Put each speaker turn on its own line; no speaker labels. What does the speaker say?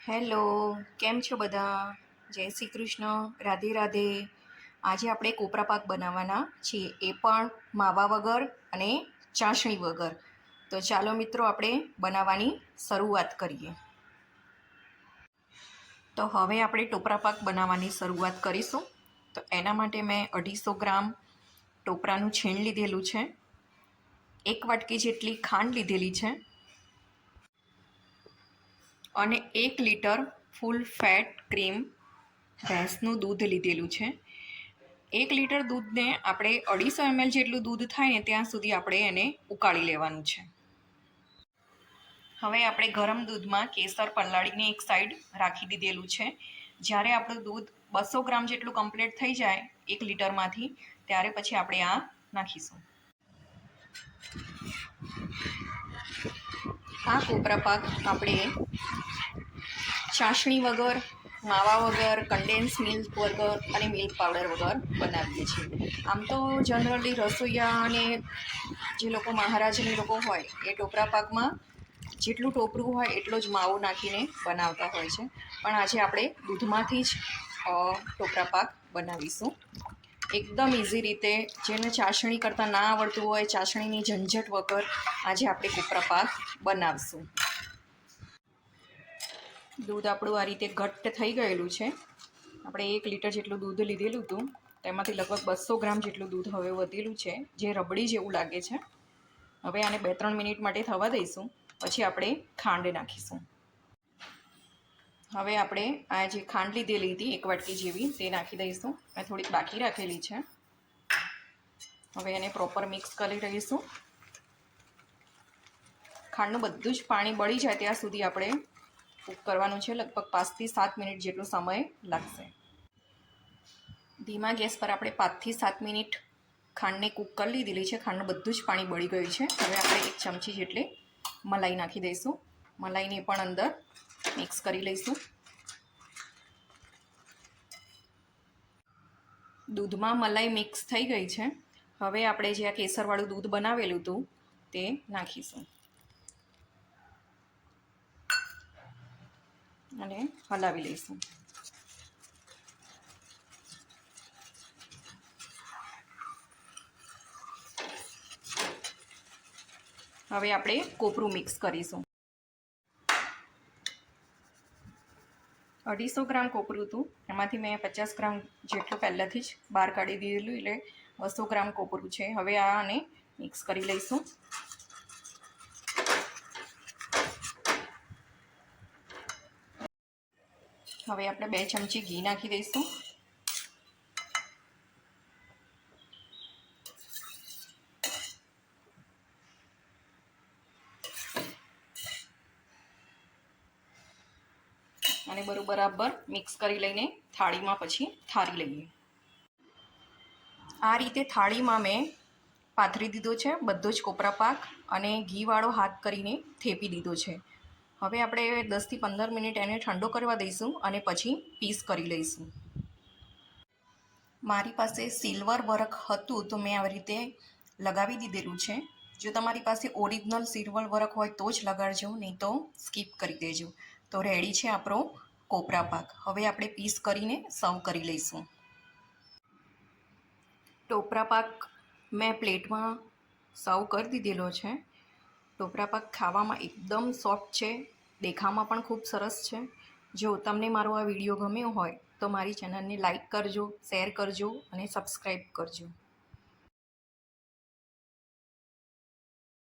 Hello, કેમ છો બધા? જય શ્રી કૃષ્ણ, રાધે રાધે. આજે આપણે કોપરા પાક બનાવવાના છીએ, એ પણ માવા વગર અને ચાસણી વગર. તો ચાલો મિત્રો, આપણે બનાવવાની શરૂઆત કરીએ. તો હવે આપણે ટોપરા પાક બનાવવાની શરૂઆત કરીશું. તો એના માટે મેં 250 ગ્રામ ટોપરાનું છીણ લીધેલું છે, 1 વાટકી જેટલી ખાંડ લીધેલી છે અને 1 લીટર ફૂલ ફેટ ક્રીમ ભેંસનું દૂધ લીધેલું છે. 1 લીટર દૂધને આપણે 250 ml જેટલું દૂધ થાય ને ત્યાં સુધી આપણે એને ઉકાળી લેવાનું છે. હવે આપણે ગરમ દૂધમાં કેસર પલાળીને એક સાઈડ રાખી દીધેલું છે. જ્યારે આપણું દૂધ 200 ગ્રામ જેટલું કમ્પ્લીટ થઈ જાય 1 લીટરમાંથી, ત્યારે પછી આપણે આ નાખીશું. આ કોપરા પાક આપણે ચાસણી વગર, માવા વગર, કન્ડેન્સ મિલ્ક વગર અને મિલ્ક પાવડર વગર બનાવીએ છીએ. આમ તો જનરલી રસોઈયા અને જે લોકો મહારાજની લોકો હોય એ ટોપરા પાકમાં જેટલું ટોપરું હોય એટલો જ માવો નાખીને બનાવતા હોય છે, પણ આજે આપણે દૂધમાંથી જ ટોપરા પાક બનાવીશું. એકદમ ઇઝી રીતે, જેને ચાસણી કરતાં ના આવડતું હોય, ચાસણીની ઝંઝટ વગર આજે આપણે કોપરા પાક બનાવશું. દૂધ આપણું આ રીતે ઘટ્ટ થઈ ગયેલું છે. આપણે 1 લીટર જેટલું દૂધ લીધેલું હતું, તેમાંથી લગભગ 200 ગ્રામ જેટલું દૂધ હવે વધેલું છે, જે રબડી જેવું લાગે છે. હવે આને 2-3 મિનિટ માટે થવા દઈશું, પછી આપણે ખાંડ નાખીશું. હવે આપણે આ જે ખાંડ લીધેલી હતી 1 વાટકી જેવી, તે નાખી દઈશું. મેં થોડીક બાકી રાખેલી છે. હવે એને પ્રોપર મિક્સ કરી લઈશું. ખાંડનું બધું જ પાણી બળી જાય ત્યાં સુધી આપણે કૂક કરવાનું છે. લગભગ 5 થી 7 મિનિટ જેટલો સમય લાગશે. ધીમા ગેસ પર આપણે 5 થી 7 મિનિટ ખાંડને કૂક કરી લીધેલી છે. ખાંડનું બધું જ પાણી બળી ગયું છે. હવે આપણે 1 ચમચી જેટલી મલાઈ નાખી દઈશું. મલાઈને પણ અંદર મિક્સ કરી લઈશું. દૂધમાં મલાઈ મિક્સ થઈ ગઈ છે. હવે આપણે જે આ કેસરવાળું દૂધ બનાવેલું હતું તે નાખીશું અને હલાવી લઈશું. હવે આપણે કોપરું મિક્સ કરીશું. 250 ગ્રામ કોપરું હતું, એમાંથી મેં 50 ગ્રામ જેટલું પહેલાંથી જ બહાર કાઢી દીધેલું, એટલે 200 ગ્રામ કોપરું છે. હવે આને મિક્સ કરી લઈશું. હવે આપણે 2 ચમચી ઘી નાખી દઈશું. અને બરાબર મિક્સ કરી લઈને થાળીમાં પછી ઠારી લઈએ. આ રીતે થાળીમાં મેં પાથરી દીધો છે બધો જ કોપરા પાક, અને ઘીવાળો હાથ કરીને થેપી દીધો છે. હવે આપણે 10 થી 15 મિનિટ એને ઠંડો કરવા દઈશું અને પછી પીસ કરી લઈશું. મારી પાસે સિલ્વર વર્ક હતું તો મેં આવી રીતે લગાવી દીધેલું છે. જો તમારી પાસે ઓરિજિનલ સિલ્વર વર્ક હોય તો જ લગાડજો, નહીં તો સ્કીપ કરી દેજો. તો રેડી છે આપણો કોપરા પાક. હવે આપણે પીસ કરીને સર્વ કરી લઈશું. ટોપરા પાક મેં પ્લેટમાં સર્વ કરી દીધેલો છે. ટોપરા પાક ખાવામાં એકદમ સોફ્ટ છે, દેખાવામાં પણ ખૂબ સરસ છે. જો તમને મારો આ વિડીયો ગમ્યો હોય તો મારી ચેનલને લાઈક કરજો, શેર કરજો અને સબસ્ક્રાઈબ કરજો.